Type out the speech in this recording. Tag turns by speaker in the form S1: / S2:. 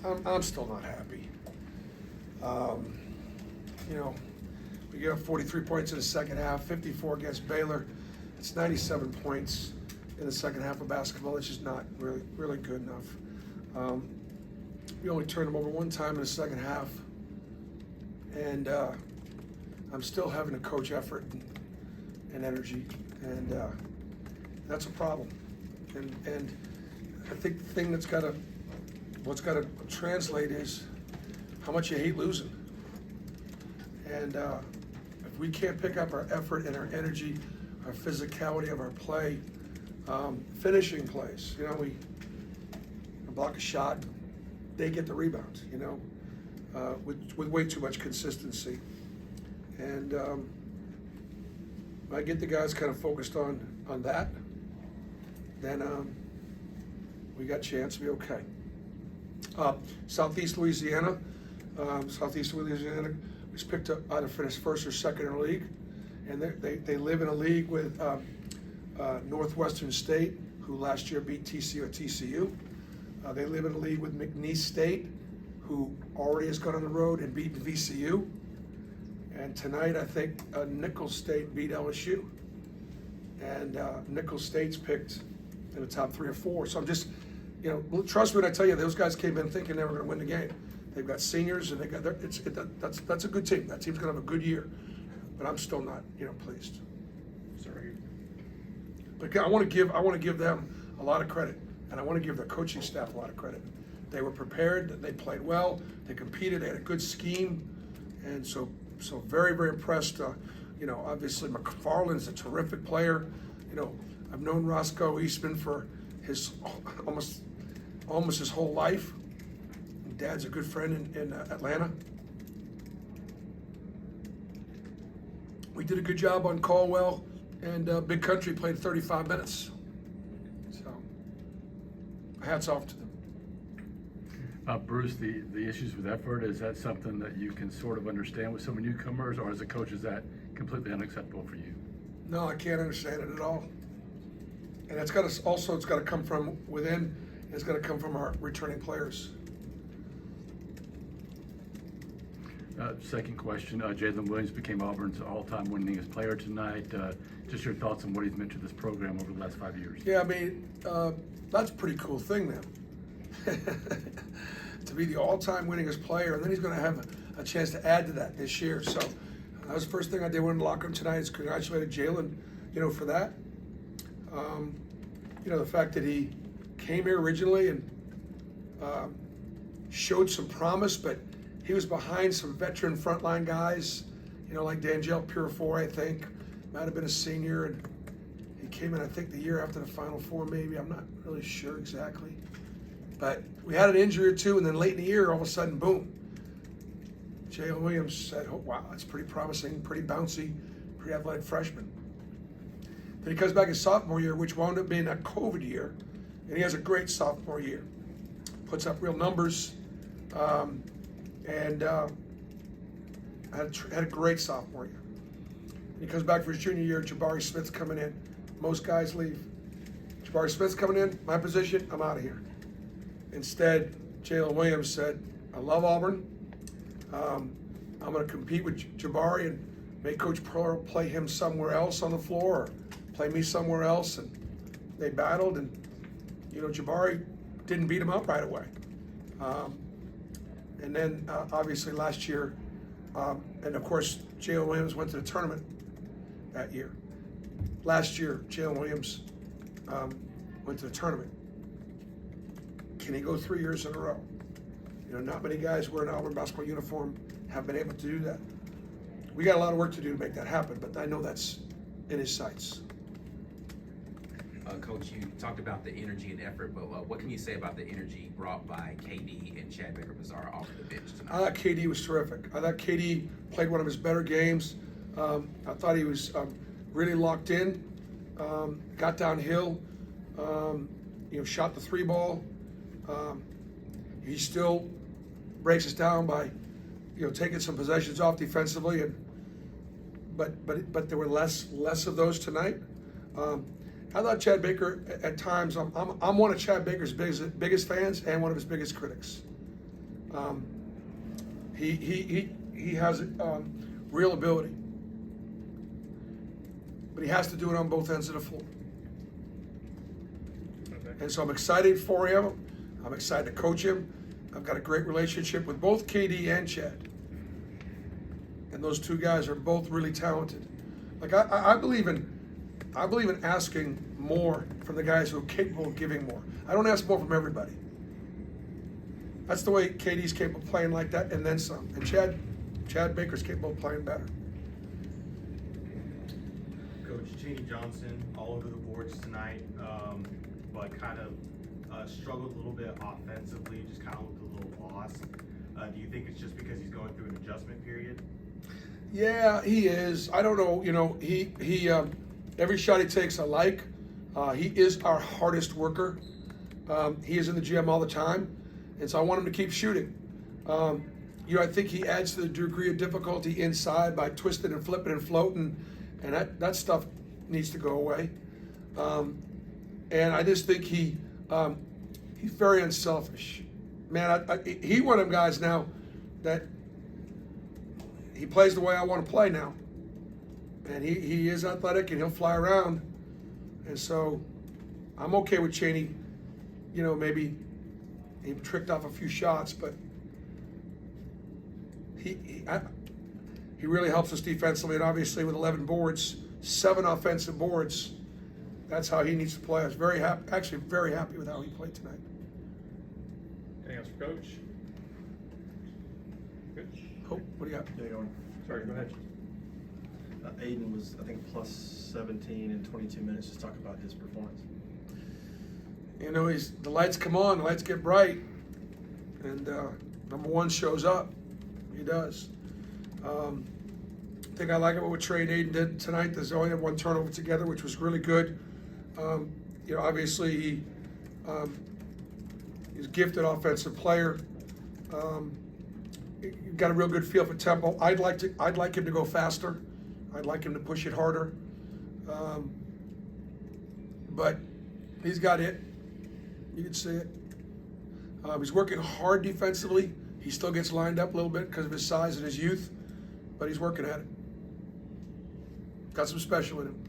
S1: I'm still not happy. You know, we got 43 points in the second half, 54 against Baylor. It's 97 points in the second half of basketball. It's just not really good enough. We only turned them over one time in the second half, and I'm still having to coach effort and energy, and that's a problem. And I think the thing what's got to translate is how much you hate losing. And if we can't pick up our effort and our energy, our physicality of our play, finishing plays, you know, we block a shot, they get the rebound, you know, with way too much consistency. And I get the guys kind of focused on that, then we got a chance to be okay. Southeast Louisiana was picked up either finished first or second in the league, and they live in a league with Northwestern State, who last year beat TCU at TCU. They live in a league with McNeese State, who already has gone on the road and beaten VCU. And tonight, I think Nicholls State beat LSU, and Nicholls State's picked in the top 3 or 4. So I'm just, you know, trust me when I tell you, those guys came in thinking they were going to win the game. They've got seniors, and that's a good team. That team's going to have a good year, but I'm still not, you know, pleased. Sorry. But I want to give them a lot of credit, and I want to give their coaching staff a lot of credit. They were prepared. They played well. They competed. They had a good scheme, and so very, very impressed. You know, obviously McFarland's a terrific player. You know, I've known Roscoe Eastman for his almost his whole life. Dad's a good friend in Atlanta. We did a good job on Caldwell, and Big Country played 35 minutes. So, hats off to them.
S2: Bruce, the issues with effort, is that something that you can sort of understand with some newcomers, or as a coach, is that completely unacceptable for you?
S1: No, I can't understand it at all. And it's got to come from within. It's got to come from our returning players.
S2: Second question, Jalen Williams became Auburn's all-time winningest player tonight. Just your thoughts on what he's meant to this program over the last 5 years.
S1: Yeah, I mean, that's a pretty cool thing now. To be the all-time winningest player, and then he's going to have a chance to add to that this year. So that was the first thing I did when in the locker room tonight, is congratulated Jalen, you know, for that. You know, the fact that he came here originally and showed some promise, but he was behind some veteran frontline guys, you know, like D'Angelo Purifoy, I think, might have been a senior, and he came in, I think, the year after the Final Four, maybe. I'm not really sure exactly. But we had an injury or two, and then late in the year, all of a sudden, boom. Jalen Williams said, oh, wow, that's pretty promising, pretty bouncy, pretty athletic freshman. Then he comes back his sophomore year, which wound up being a COVID year, and he has a great sophomore year. Puts up real numbers, and had a great sophomore year. And he comes back for his junior year. Jabari Smith's coming in. Most guys leave. Jabari Smith's coming in. My position, I'm out of here. Instead, Jalen Williams said, I love Auburn. I'm going to compete with Jabari and make Coach Pearl play him somewhere else on the floor, or play me somewhere else. And they battled, and, you know, Jabari didn't beat him up right away. And then, obviously, last year, and of course, Jalen Williams went to the tournament that year. Last year, Jalen Williams went to the tournament. Can he go 3 years in a row? You know, not many guys wearing an Auburn basketball uniform have been able to do that. We got a lot of work to do to make that happen, but I know that's in his sights.
S3: Coach, you talked about the energy and effort, but what can you say about the energy brought by KD and Chad Baker-Mazara off the bench tonight?
S1: I thought KD was terrific. I thought KD played one of his better games. I thought he was really locked in, got downhill, you know, shot the 3 ball. He still breaks us down by, you know, taking some possessions off defensively, and but there were less of those tonight. I thought Chad Baker at times. I'm one of Chad Baker's biggest fans and one of his biggest critics. He has real ability, but he has to do it on both ends of the floor.
S4: Okay.
S1: And so I'm excited for him. I'm excited to coach him. I've got a great relationship with both KD and Chad. And those two guys are both really talented. Like I believe in asking more from the guys who are capable of giving more. I don't ask more from everybody. That's the way KD's capable of playing like that, and then some. And Chad Baker's capable of playing better.
S4: Coach Cheney Johnson, all over the boards tonight, but kind of struggled a little bit offensively, just kind of looked a little lost. Do you think it's just because he's going through an adjustment period?
S1: Yeah, he is. I don't know. You know, he every shot he takes, I like. He is our hardest worker. He is in the gym all the time, and so I want him to keep shooting. You know, I think he adds to the degree of difficulty inside by twisting and flipping and floating, and that stuff needs to go away. And I just think he's very unselfish. Man, he one of them guys now that he plays the way I want to play now. And he is athletic and he'll fly around. And so I'm okay with Cheney, you know, maybe he tricked off a few shots, but he really helps us defensively, and obviously with 11 boards, 7 offensive boards, that's how he needs to play. I was very happy with how he played tonight.
S4: Anything else for Coach? Good.
S1: Hope, what do you got?
S5: Yeah, going.
S4: Sorry, go ahead.
S5: Aiden was, I think, plus 17 in 22 minutes. Just talk about his performance.
S1: You know, the lights come on, the lights get bright, and number one shows up. He does. I think I like it what Trey and Aiden did tonight. There's only had one turnover together, which was really good. You know, obviously he's a gifted offensive player. You've got a real good feel for tempo. I'd like him to go faster. I'd like him to push it harder. But he's got it. You can see it. He's working hard defensively. He still gets lined up a little bit because of his size and his youth, but he's working at it. Got some special in him.